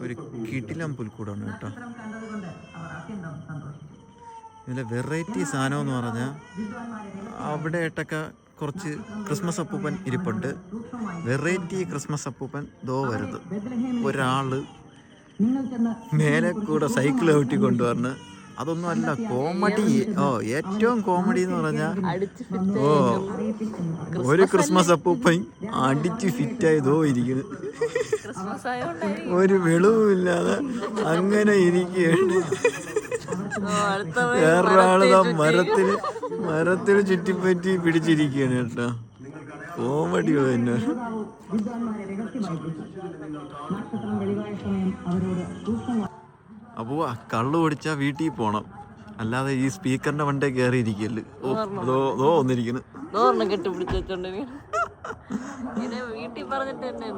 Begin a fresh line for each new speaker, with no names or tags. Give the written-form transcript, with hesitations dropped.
ഒരു കിടിലം പുൽക്കൂടാണ് കേട്ടോ. ഇതിലെ വെറൈറ്റി സാധനം എന്ന് പറഞ്ഞാൽ അവിടെയായിട്ടൊക്കെ കുറച്ച് ക്രിസ്മസ് അപ്പൂപ്പൻ ഇരിപ്പുണ്ട്. വെറൈറ്റി ക്രിസ്മസ് അപ്പൂപ്പൻ ദോ വരുത്. ഒരാള് മേലെ കൂടെ സൈക്കിൾ ചവിട്ടി കൊണ്ടുവന്ന്. അതൊന്നും അല്ല കോമഡി. ഏറ്റവും കോമഡി എന്ന് പറഞ്ഞാൽ ഒരു ക്രിസ്മസ് അപ്പൂപ്പൻ അടിച്ച് ഫിറ്റായതോ ഇരിക്കുന്നു. ഒരു വെളിവുമില്ലാതെ അങ്ങനെ ഇരിക്കുകയാണ്. വേറൊരാള് മരത്തിൽ ചുറ്റിപ്പറ്റി പിടിച്ചിരിക്കുകയാണ് കേട്ടോ. കോമഡിയോ തന്നെ. അപ്പോൾ കള്ളു കുടിച്ചാൽ വീട്ടിൽ പോണം, അല്ലാതെ ഈ സ്പീക്കറിന്റെ വണ്ടേ കയറി ഇരിക്കല്. ഒന്നിരിക്കുന്നു
കെട്ടിപ്പിടിച്ചോണ്ട് വീട്ടിൽ പറഞ്ഞിട്ട് തന്നെ